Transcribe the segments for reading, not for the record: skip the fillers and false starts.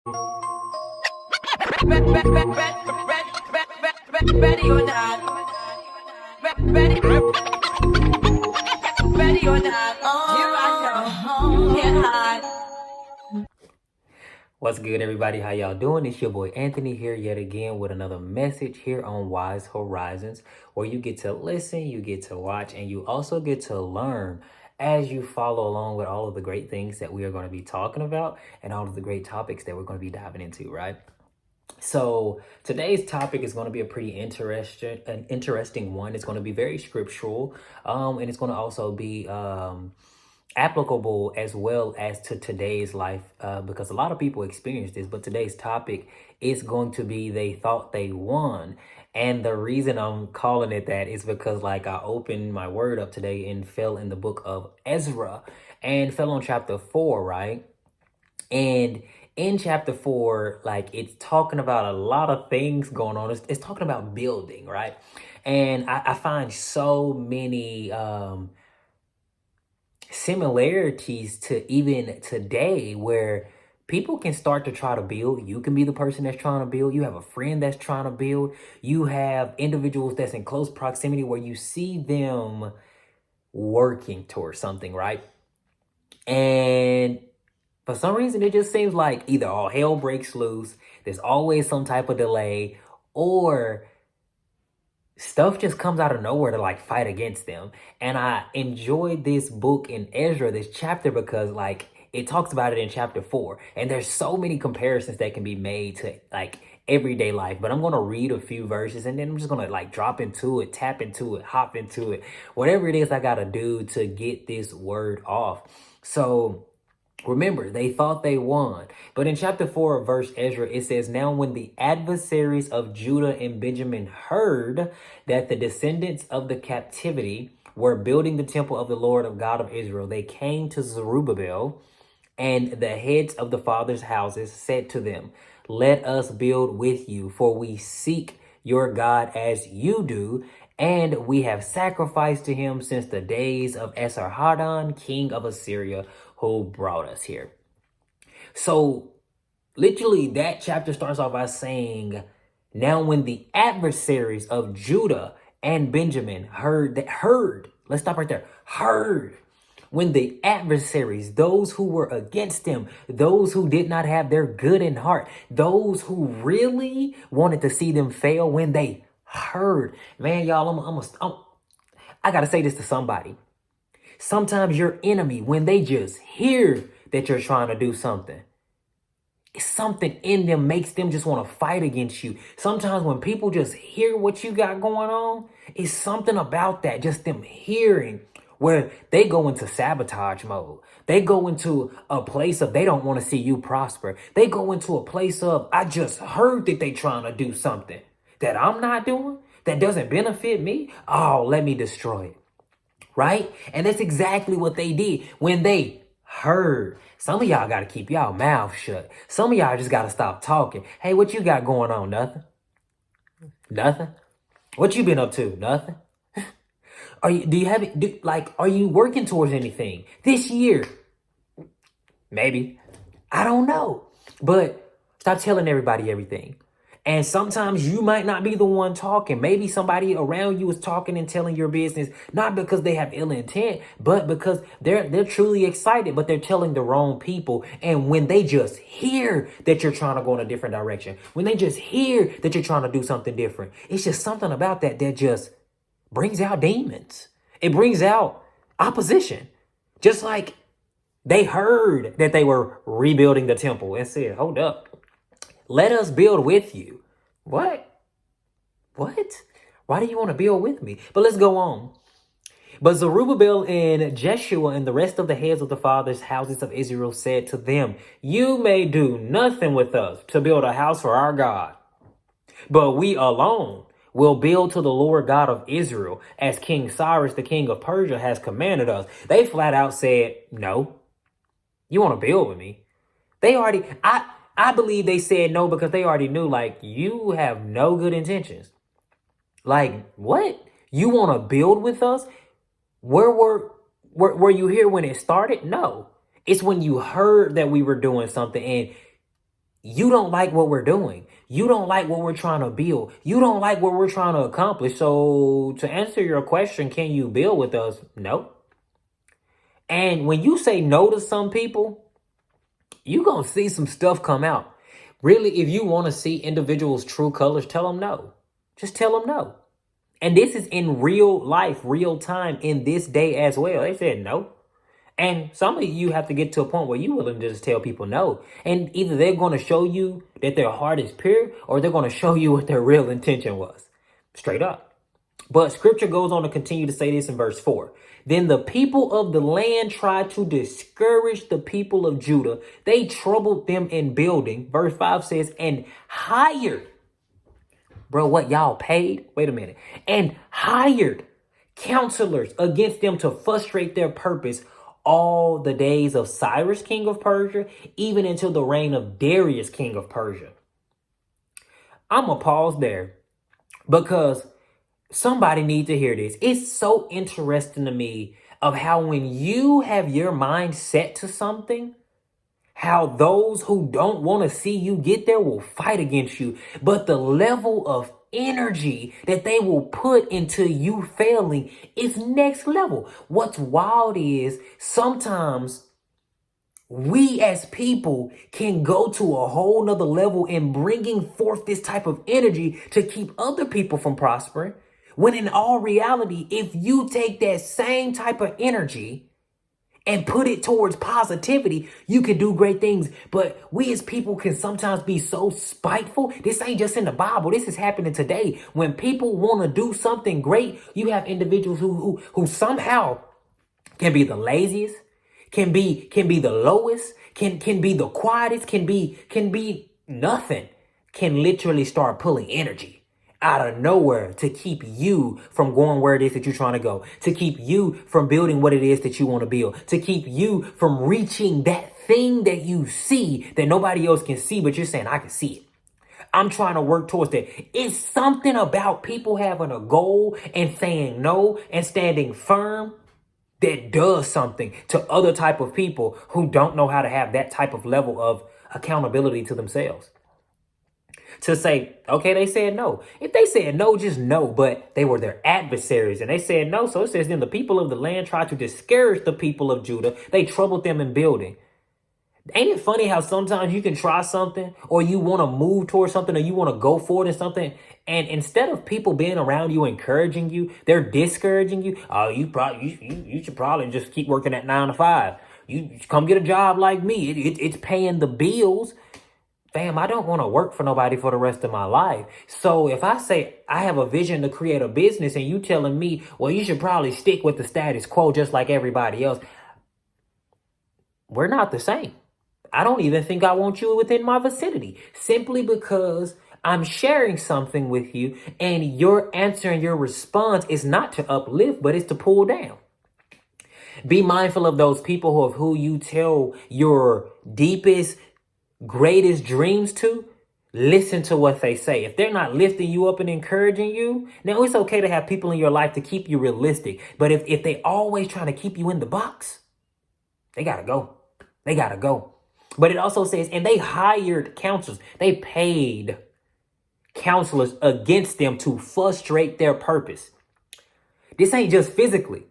Ready or not. Ready or not. Here I come. Can't hide. What's good, everybody? How y'all doing? It's your boy Anthony here yet again with another message here on Wise Horizons, where you get to listen, you get to watch, and you also get to learn as you follow along with all of the great things that we are going to be talking about and all of the great topics that we're going to be diving into, right? So today's topic is going to be a pretty interesting one. It's going to be very scriptural, and it's going to also be applicable as well as to today's life, because a lot of people experience this. But today's topic is going to be they thought they won. And the reason I'm calling it that is because, like, I opened my word up today and fell in the book of Ezra and fell on chapter 4, right? And in chapter 4, like, it's talking about a lot of things going on. It's talking about building, right? And I find so many similarities to even today, where people can start to try to build. You can be the person that's trying to build. You have a friend that's trying to build. You have individuals that's in close proximity where you see them working towards something, right? And for some reason, it just seems like either all hell breaks loose, there's always some type of delay, or stuff just comes out of nowhere to, like, fight against them. And I enjoyed this book in Ezra, this chapter, because, like, it talks about it in chapter 4. And there's so many comparisons that can be made to, like, everyday life. But I'm going to read a few verses and then I'm just going to, like, drop into it, tap into it, hop into it, whatever it is I got to do to get this word off. So remember, they thought they won. But in chapter 4 of verse Ezra, it says, "Now when the adversaries of Judah and Benjamin heard that the descendants of the captivity were building the temple of the Lord of God of Israel, they came to Zerubbabel and the heads of the fathers' houses said to them, 'Let us build with you, for we seek your God as you do, and we have sacrificed to him since the days of Esarhaddon, king of Assyria, who brought us here.'" So literally that chapter starts off by saying, now when the adversaries of Judah and Benjamin heard, let's stop right there, heard, when the adversaries, those who were against him, those who did not have their good in heart, those who really wanted to see them fail, when they heard, man, y'all, I got to say this to somebody. Sometimes your enemy, when they just hear that you're trying to do something, something in them makes them just want to fight against you. Sometimes when people just hear what you got going on, it's something about that, just them hearing, where they go into sabotage mode. They go into a place of they don't want to see you prosper. They go into a place of, I just heard that they trying to do something that I'm not doing, that doesn't benefit me. Oh, let me destroy it. Right? And that's exactly what they did when they heard. Some of y'all got to keep y'all mouth shut. Some of y'all just got to stop talking. Hey, what you got going on? Nothing. Nothing. What you been up to? Nothing. Are you working towards anything this year? Maybe. I don't know. But stop telling everybody everything. And sometimes you might not be the one talking. Maybe somebody around you is talking and telling your business, not because they have ill intent, but because they're truly excited, but they're telling the wrong people. And when they just hear that you're trying to go in a different direction, when they just hear that you're trying to do something different, it's just something about that just brings out demons. It brings out opposition. Just like they heard that they were rebuilding the temple and said, hold up. Let us build with you. What? Why do you want to build with me? But let's go on. But Zerubbabel and Jeshua and the rest of the heads of the fathers' houses of Israel said to them, "You may do nothing with us to build a house for our God, but we alone will build to the Lord God of Israel, as King Cyrus, the king of Persia, has commanded us." They flat out said, no. You want to build with me? I believe they said no because they already knew, like, you have no good intentions. Like, what? You want to build with us? Were you here when it started? No. It's when you heard that we were doing something and you don't like what we're doing. You don't like what we're trying to build. You don't like what we're trying to accomplish. So to answer your question, can you build with us? No. And when you say no to some people, you're going to see some stuff come out. Really, if you want to see individuals' true colors, tell them no. Just tell them no. And this is in real life, real time, in this day as well. They said no. And some of you have to get to a point where you're willing to just tell people no. And either they're going to show you that their heart is pure, or they're going to show you what their real intention was. Straight up. But scripture goes on to continue to say this in verse 4. Then the people of the land tried to discourage the people of Judah. They troubled them in building. Verse 5 says, and hired. Bro, what, y'all paid? Wait a minute. And hired counselors against them to frustrate their purpose all the days of Cyrus, king of Persia, even until the reign of Darius, king of Persia. I'm going to pause there because somebody needs to hear this. It's so interesting to me of how when you have your mind set to something, how those who don't want to see you get there will fight against you. But the level of energy that they will put into you failing is next level. What's wild is sometimes we as people can go to a whole nother level in bringing forth this type of energy to keep other people from prospering. When in all reality, if you take that same type of energy and put it towards positivity, you can do great things. But we as people can sometimes be so spiteful. This ain't just in the Bible. This is happening today. When people want to do something great, you have individuals who somehow can be the laziest, can be the lowest, can be the quietest, can be nothing, can literally start pulling energy out of nowhere to keep you from going where it is that you're trying to go, to keep you from building what it is that you want to build, to keep you from reaching that thing that you see that nobody else can see, but you're saying, I can see it. I'm trying to work towards that. It's something about people having a goal and saying no and standing firm that does something to other type of people who don't know how to have that type of level of accountability to themselves. To say, okay, they said no. If they said no, just no, but they were their adversaries and they said no. So it says, then the people of the land tried to discourage the people of Judah. They troubled them in building. Ain't it funny how sometimes you can try something or you want to move towards something or you want to go forward in something, and instead of people being around you encouraging you, they're discouraging you. Oh, you should probably just keep working at 9 to 5. You come get a job like me. It's paying the bills. Fam, I don't want to work for nobody for the rest of my life. So if I say I have a vision to create a business and you telling me, well, you should probably stick with the status quo just like everybody else, we're not the same. I don't even think I want you within my vicinity simply because I'm sharing something with you and your answer and your response is not to uplift, but it's to pull down. Be mindful of those people of who you tell your deepest, greatest dreams to. Listen to what they say. If they're not lifting you up and encouraging you, now it's okay to have people in your life to keep you realistic. But if they always trying to keep you in the box, they gotta go. They gotta go. But it also says, and they hired counselors. They paid counselors against them to frustrate their purpose. This ain't just physically.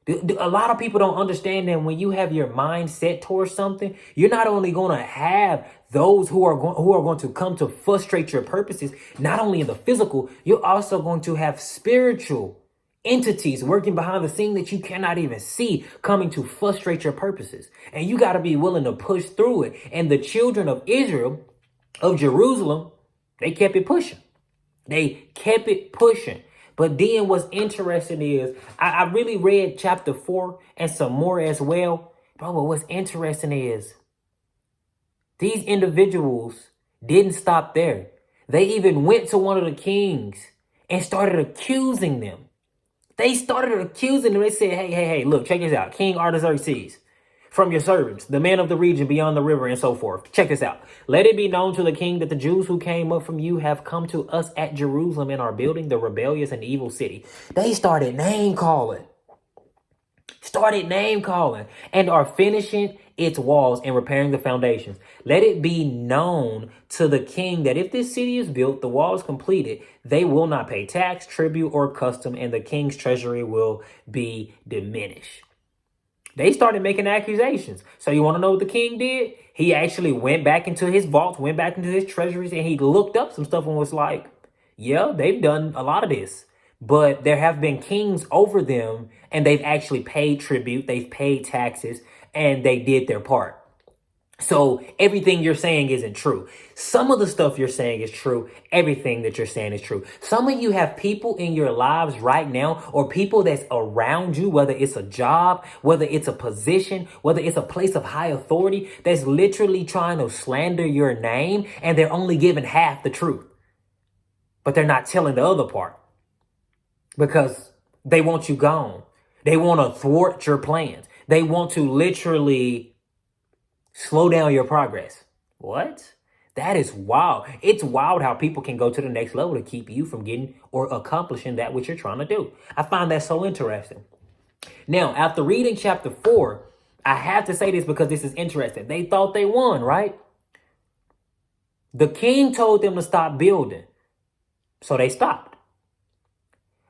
A lot of people don't understand that when you have your mind set towards something, you're not only going to have those who are going to come to frustrate your purposes, not only in the physical, you're also going to have spiritual entities working behind the scene that you cannot even see coming to frustrate your purposes. And you got to be willing to push through it. And the children of Israel, of Jerusalem, they kept it pushing. They kept it pushing. But then what's interesting is I really read chapter 4 and some more as well. But what's interesting is these individuals didn't stop there. They even went to one of the kings and started accusing them. They started accusing them. They said, hey, look, check this out. King Artaxerxes, from your servants, the men of the region beyond the river and so forth. Check this out. Let it be known to the king that the Jews who came up from you have come to us at Jerusalem and are building the rebellious and evil city. They started name calling and are finishing its walls and repairing the foundations. Let it be known to the king that if this city is built, the walls completed, they will not pay tax, tribute, or custom, and the king's treasury will be diminished. They started making accusations. So you want to know what the king did? He actually went back into his vaults, went back into his treasuries, and he looked up some stuff and was like, yeah, they've done a lot of this. But there have been kings over them, and they've actually paid tribute, they've paid taxes, and they did their part. So everything you're saying isn't true. Some of the stuff you're saying is true. Everything that you're saying is true. Some of you have people in your lives right now, or people that's around you, whether it's a job, whether it's a position, whether it's a place of high authority, that's literally trying to slander your name, and they're only giving half the truth. But they're not telling the other part because they want you gone. They want to thwart your plans. They want to literally slow down your progress. What? That is wild. It's wild how people can go to the next level to keep you from getting or accomplishing that which you're trying to do. I find that so interesting. Now, after reading chapter 4, I have to say this because this is interesting. They thought they won, right? The king told them to stop building. So they stopped.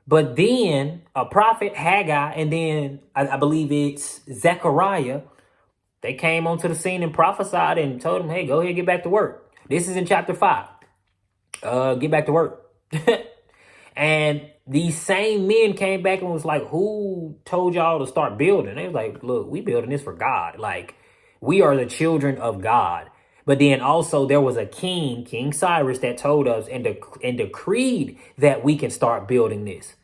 But then a prophet, Haggai, and then I believe it's Zechariah, they came onto the scene and prophesied and told them, hey, go ahead, get back to work. This is in chapter 5. Get back to work. And these same men came back and was like, who told y'all to start building? They was like, look, we building this for God. Like, we are the children of God. But then also there was a king, King Cyrus, that told us and decreed that we can start building this.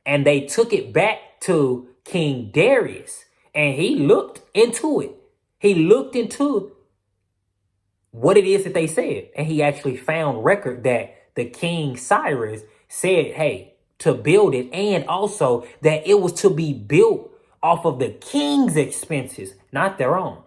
And they took it back to King Darius, and he looked into it. He looked into what it is that they said. And he actually found record that the King Cyrus said, hey, to build it, and also that it was to be built off of the king's expenses, not their own.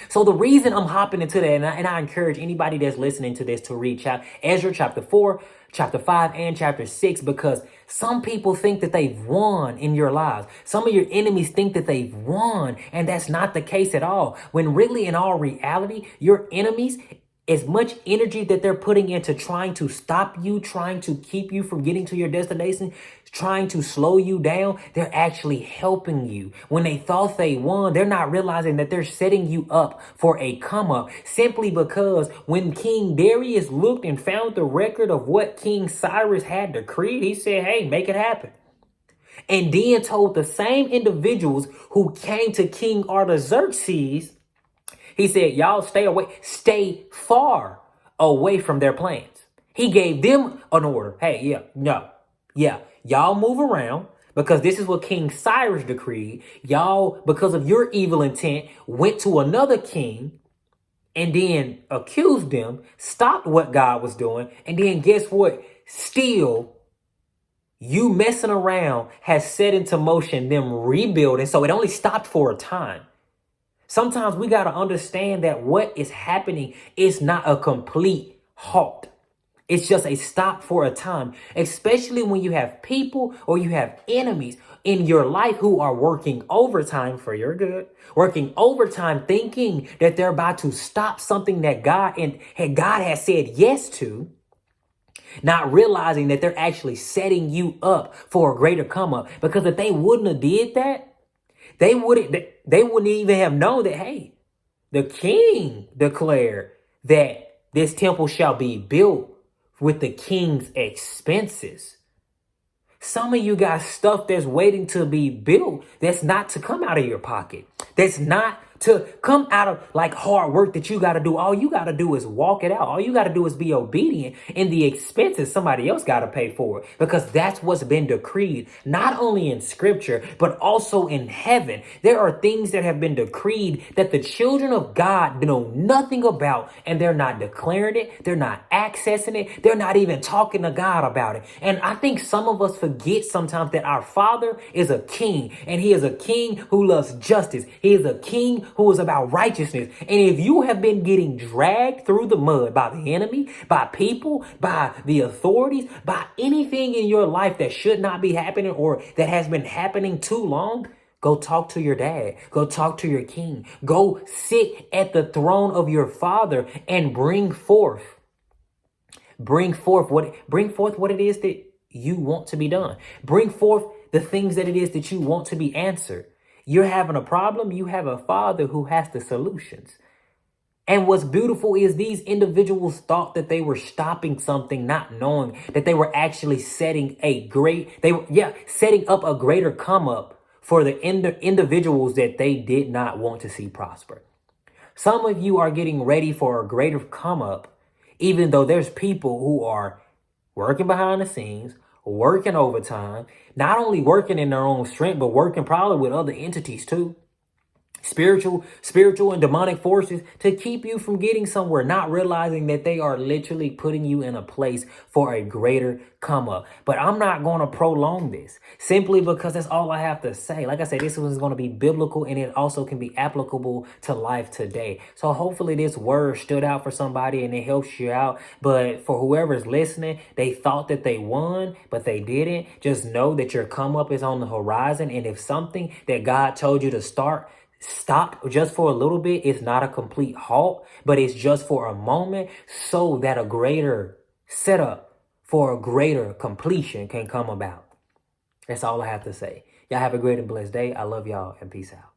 So the reason I'm hopping into that, and I encourage anybody that's listening to this to read Ezra chapter 4, chapter 5, and chapter 6, because some people think that they've won in your lives. Some of your enemies think that they've won, and that's not the case at all. When really, in all reality, your enemies, as much energy that they're putting into trying to stop you, trying to keep you from getting to your destination, trying to slow you down, they're actually helping you. When they thought they won, they're not realizing that they're setting you up for a come up, simply because when King Darius looked and found the record of what King Cyrus had decreed, he said, hey, make it happen. And then told the same individuals who came to King Artaxerxes, he said, y'all stay far away from their plans. He gave them an order. Hey, y'all move around, because this is what King Cyrus decreed. Y'all, because of your evil intent, went to another king and then accused them, stopped what God was doing. And then guess what? Still, you messing around has set into motion them rebuilding. So it only stopped for a time. Sometimes we got to understand that what is happening is not a complete halt. It's just a stop for a time, especially when you have people or you have enemies in your life who are working overtime for your good, working overtime thinking that they're about to stop something that God has said yes to, not realizing that they're actually setting you up for a greater come up. Because if they wouldn't have did that, they wouldn't even have known that, hey, the king declared that this temple shall be built with the king's expenses. Some of you got stuff that's waiting to be built that's not to come out of your pocket. That's not to come out of like hard work that you got to do. All you got to do is walk it out. All you got to do is be obedient, and the expenses somebody else got to pay for it, because that's what's been decreed, not only in scripture, but also in heaven. There are things that have been decreed that the children of God know nothing about, and they're not declaring it. They're not accessing it. They're not even talking to God about it. And I think some of us forget sometimes that our Father is a king, and he is a king who loves justice. He is a king who is about righteousness. And if you have been getting dragged through the mud by the enemy, by people, by the authorities, by anything in your life that should not be happening or that has been happening too long, Go talk to your dad. Go talk to your king. Go sit at the throne of your father and bring forth what it is that you want to be done. Bring forth the things that it is that you want to be answered. You're having a problem. You have a father who has the solutions. And what's beautiful is these individuals thought that they were stopping something, not knowing that they were actually setting up a greater come up for the individuals that they did not want to see prosper. Some of you are getting ready for a greater come up, even though there's people who are working behind the scenes, working overtime, not only working in their own strength, but working probably with other entities too. Spiritual and demonic forces to keep you from getting somewhere, not realizing that they are literally putting you in a place for a greater come up. But I'm not going to prolong this simply because that's all I have to say. Like I said, this one is going to be biblical and it also can be applicable to life today. So hopefully this word stood out for somebody and it helps you out. But for whoever's listening, they thought that they won, but they didn't. Just know that your come up is on the horizon. And if something that God told you to stop just for a little bit, it's not a complete halt, but it's just for a moment so that a greater setup for a greater completion can come about. That's all I have to say. Y'all have a great and blessed day. I love y'all and peace out.